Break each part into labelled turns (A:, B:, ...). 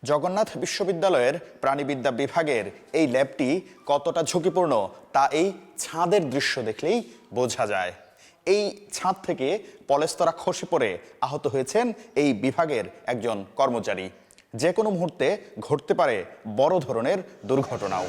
A: জগন্নাথ বিশ্ববিদ্যালয়ের প্রাণিবিদ্যা বিভাগের এই ল্যাবটি কতটা ঝুঁকিপূর্ণ তা এই ছাদের দৃশ্য দেখলেই বোঝা যায়। এই ছাদ থেকে পলেস্তরা খসে পড়ে আহত হয়েছেন এই বিভাগের একজন কর্মচারী। যে কোনো মুহূর্তে ঘটতে পারে বড় ধরনের দুর্ঘটনাও।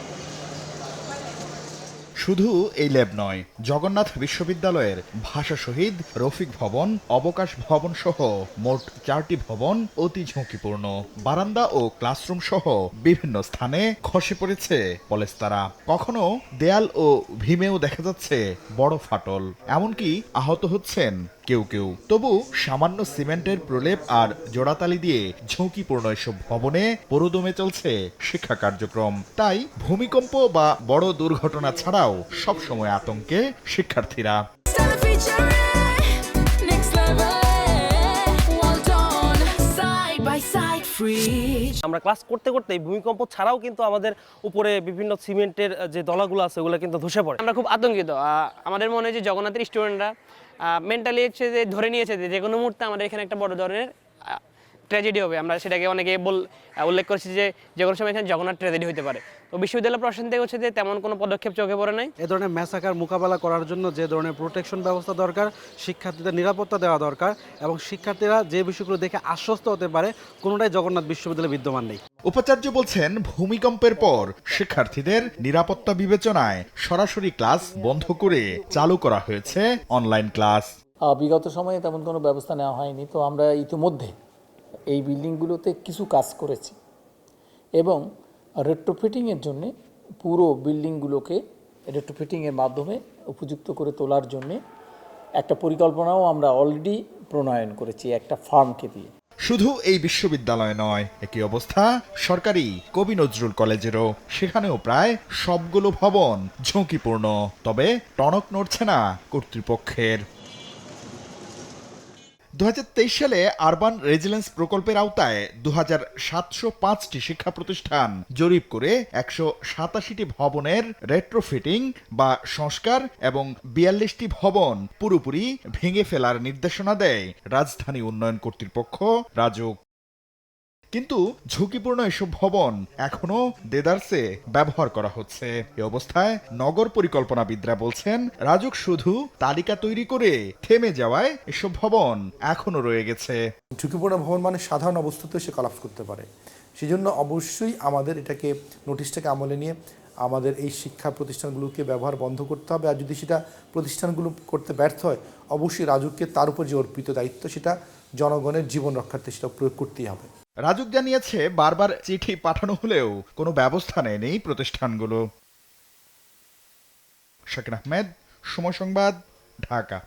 B: শুধু এই ল্যাব নয়, জগন্নাথ বিশ্ববিদ্যালয়ের ভাষা শহীদ রফিক ভবন, অবকাশ ভবন সহ মোট 4টি ভবন অতি ঝুঁকিপূর্ণ। বারান্দা ও ক্লাসরুম সহ বিভিন্ন স্থানে খসে পড়েছে পলেস্তারা। কখনো দেয়াল ও ভীমেও দেখা যাচ্ছে বড় ফাটল, এমনকি আহত হচ্ছেন কেউ কেউ। তবু সামান্য সিমেন্টের প্রলেপ আর জোড়াতালি দিয়ে ঝুঁকিপূর্ণ এসব ভবনে পুরোদমে চলছে শিক্ষা কার্যক্রম। তাই ভূমিকম্প বা বড় দুর্ঘটনা ছাড়াও সবসময় আতঙ্কে শিক্ষার্থীরা।
C: আমরা ক্লাস করতে করতে ভূমিকম্প ছাড়াও কিন্তু আমাদের উপরে বিভিন্ন সিমেন্টের যে দলাগুলো আছে ওগুলো কিন্তু ধসে পড়ে।
D: আমরা খুব আতঙ্কিত। আমাদের মনে হয় যে জগন্নাথের স্টুডেন্টরা মেন্টালি হচ্ছে যে ধরে নিয়েছে যে কোনো মুহূর্তে আমাদের এখানে একটা বড় ধরনের ট্র্যাজেডি হবে। আমরা সেটাকে অনেকে উল্লেখ করেছি যে কোনো সময় এখানে জগন্নাথ ট্র্যাজেডি হতে পারে। তো বিশ্ববিদ্যালয় প্রশাসন থেকে হচ্ছে যে তেমন কোনো পদক্ষেপ চোখে পড়ে নাই।
E: এ ধরনের ম্যাসাকার মোকাবেলা করার জন্য যে ধরনের প্রোটেকশন ব্যবস্থা দরকার, শিক্ষার্থীদের নিরাপত্তা দেওয়া দরকার এবং শিক্ষার্থীরা যে বিষয়গুলো দেখে আশ্বস্ত হতে পারে, কোনোটাই জগন্নাথ বিশ্ববিদ্যালয়ে বিদ্যমান নেই।
B: উপাচার্য বলছেন, ভূমিকম্পের পর শিক্ষার্থীদের নিরাপত্তা বিবেচনায় সরাসরি ক্লাস বন্ধ করে চালু করা হয়েছে অনলাইন ক্লাস।
F: বিগত সময়ে তেমন কোনো ব্যবস্থা নেওয়া হয়নি। তো আমরা ইতিমধ্যে এই বিল্ডিংগুলোতে কিছু কাজ করেছি এবং রেট্রোফিটিংয়ের জন্যে পুরো বিল্ডিংগুলোকে রেট্রোফিটিংয়ের মাধ্যমে উপযুক্ত করে তোলার জন্যে একটা পরিকল্পনাও আমরা অলরেডি প্রণয়ন করেছি একটা ফার্মকে দিয়ে।
B: শুধু এই বিশ্ববিদ্যালয় নয়, একই অবস্থা সরকারি কবি নজরুল কলেজেরও। সেখানেও প্রায় সবগুলো ভবন ঝুঁকিপূর্ণ, তবে টনক নড়ছে না কর্তৃপক্ষের। 2023 সালে আরবান রেজিলেন্স প্রকল্পের আওতায় 2705টি শিক্ষা প্রতিষ্ঠান জরিপ করে 187টি ভবনের রেট্রোফিটিং বা সংস্কার এবং 42টি ভবন পুরোপুরি ভেঙে ফেলার নির্দেশনা দেয় রাজধানী উন্নয়ন কর্তৃপক্ষ রাজুক। কিন্তু ঝুঁকিপূর্ণ এসব ভবন এখনো দেদারসে ব্যবহার করা হচ্ছে। এ অবস্থায় নগর পরিকল্পনাবিদরা বলছেন, রাজুক শুধু তালিকা তৈরি করে থেমে যাওয়ায় এসব ভবন এখনো রয়ে গেছে।
G: ঝুঁকিপূর্ণ ভবন মানে সাধারণ অবস্থাতে সে কলাপস করতে পারে। সেজন্য অবশ্যই আমাদের এটাকে নোটিশটাকে আমলে নিয়ে আমাদের এই শিক্ষা প্রতিষ্ঠানগুলোকে ব্যবহার বন্ধ করতে হবে। আর যদি সেটা প্রতিষ্ঠানগুলো করতে ব্যর্থ হয়, অবশ্যই রাজুককে তার উপর যে অর্পিত দায়িত্ব সেটা জনগণের জীবন রক্ষার্থে সেটা প্রয়োগ করতেই হবে।
B: রাজুক জানিয়েছে, বারবার চিঠি পাঠানো হলেও কোনো ব্যবস্থা নেয়নি প্রতিষ্ঠানগুলো। শাকির আহমেদ, সময় সংবাদ, ঢাকা।